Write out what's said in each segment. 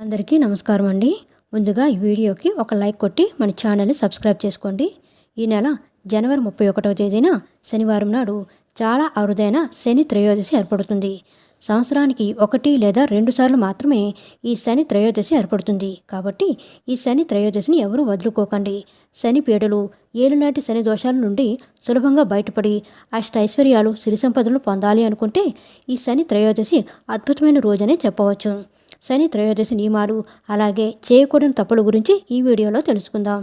అందరికీ నమస్కారం అండి. ముందుగా ఈ వీడియోకి ఒక లైక్ కొట్టి మన ఛానల్ని సబ్స్క్రైబ్ చేసుకోండి. ఈ నెల జనవరి 31వ తేదీన శనివారం నాడు చాలా అరుదైన శని త్రయోదశి ఏర్పడుతుంది. సంవత్సరానికి 1 లేదా 2 సార్లు మాత్రమే ఈ శని త్రయోదశి ఏర్పడుతుంది. కాబట్టి ఈ శని త్రయోదశిని ఎవరూ వదులుకోకండి. శని పీడలు, ఏలినాటి శని దోషాల నుండి సులభంగా బయటపడి అష్టైశ్వర్యాలు, సిరి సంపదలను పొందాలి అనుకుంటే ఈ శని త్రయోదశి అద్భుతమైన రోజనే చెప్పవచ్చు. శని త్రయోదశి నియమాలు, అలాగే చేయకూడని తప్పుల గురించి ఈ వీడియోలో తెలుసుకుందాం.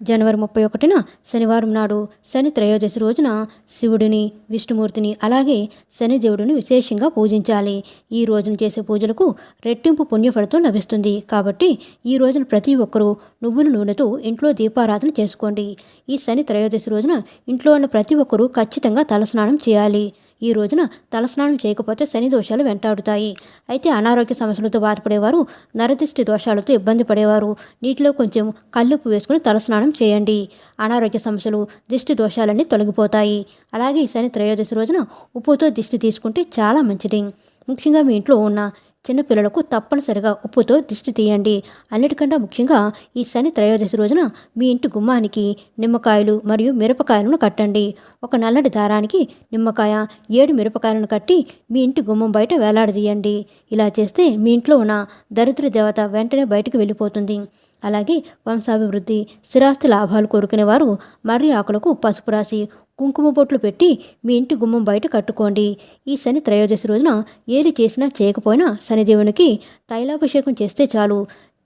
జనవరి 31న శనివారం నాడు శని త్రయోదశి రోజున శివుడిని, విష్ణుమూర్తిని, అలాగే శనిదేవుడిని విశేషంగా పూజించాలి. ఈ రోజున చేసే పూజలకు రెట్టింపు పుణ్యఫలితం లభిస్తుంది. కాబట్టి ఈ రోజున ప్రతి ఒక్కరూ నువ్వుల నూనెతో ఇంట్లో దీపారాధన చేసుకోండి. ఈ శని త్రయోదశి రోజున ఇంట్లో ఉన్న ప్రతి ఒక్కరూ ఖచ్చితంగా తలస్నానం చేయాలి. ఈ రోజున తలస్నానం చేయకపోతే శని దోషాలు వెంటాడుతాయి. అయితే అనారోగ్య సమస్యలతో బాధపడేవారు, నరదిష్టి దోషాలతో ఇబ్బంది పడేవారు నీటిలో కొంచెం కల్లుప్పు వేసుకుని తలస్నానం చేయండి. అనారోగ్య సమస్యలు, దిష్టి దోషాలన్నీ తొలగిపోతాయి. అలాగే ఈ శని త్రయోదశి రోజున ఉప్పుతో దిష్టి తీసుకుంటే చాలా మంచిది. ముఖ్యంగా మీ ఇంట్లో ఉన్న చిన్నపిల్లలకు తప్పనిసరిగా ఉప్పుతో దిష్టి తీయండి. అన్నిటికన్నా ముఖ్యంగా ఈ శని త్రయోదశి రోజున మీ ఇంటి గుమ్మానికి నిమ్మకాయలు మరియు మిరపకాయలను కట్టండి. ఒక నల్లటి దారానికి నిమ్మకాయ, 7 మిరపకాయలను కట్టి మీ ఇంటి గుమ్మం బయట వేలాడదీయండి. ఇలా చేస్తే మీ ఇంట్లో ఉన్న దరిద్ర దేవత వెంటనే బయటకు వెళ్ళిపోతుంది. అలాగే వంశాభివృద్ధి, స్థిరాస్తి లాభాలు కోరుకునే వారు మర్రి ఆకులకు పసుపు రాసి కుంకుమ బొట్లు పెట్టి మీ ఇంటి గుమ్మం బయట కట్టుకోండి. ఈ శని త్రయోదశి రోజున ఏది చేసినా చేయకపోయినా శనిదేవునికి తైలాభిషేకం చేస్తే చాలు.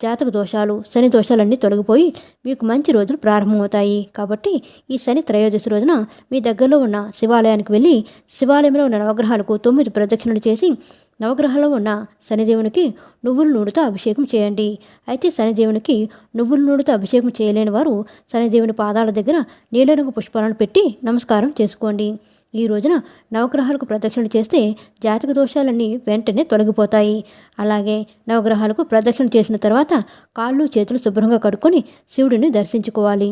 జాతక దోషాలు, శని దోషాలన్నీ తొలగిపోయి మీకు మంచి రోజులు ప్రారంభమవుతాయి. కాబట్టి ఈ శని త్రయోదశి రోజున మీ దగ్గరలో ఉన్న శివాలయానికి వెళ్ళి శివాలయంలో ఉన్న నవగ్రహాలకు 9 ప్రదక్షిణలు చేసి నవగ్రహాల్లో ఉన్న శనిదేవునికి నువ్వుల నూనెతో అభిషేకం చేయండి. అయితే శనిదేవునికి నువ్వుల నూనెతో అభిషేకం చేయలేని వారు శనిదేవుని పాదాల దగ్గర నీలరంగు పుష్పాలను పెట్టి నమస్కారం చేసుకోండి. ఈ రోజున నవగ్రహాలకు ప్రదక్షిణలు చేస్తే జాతక దోషాలన్నీ వెంటనే తొలగిపోతాయి. అలాగే నవగ్రహాలకు ప్రదక్షిణ చేసిన తర్వాత కాళ్ళు, చేతులు శుభ్రంగా కడుక్కొని శివుడిని దర్శించుకోవాలి.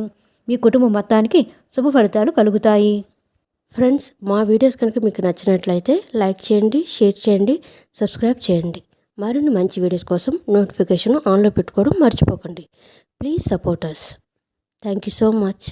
మీ కుటుంబం మొత్తానికి శుభ ఫలితాలు కలుగుతాయి. ఫ్రెండ్స్, మా వీడియోస్ కనుక మీకు నచ్చినట్లయితే లైక్ చేయండి, షేర్ చేయండి, సబ్స్క్రైబ్ చేయండి. మరిన్ని మంచి వీడియోస్ కోసం నోటిఫికేషన్ ఆన్లో పెట్టుకోవడం మర్చిపోకండి. Please support us. Thank you so much.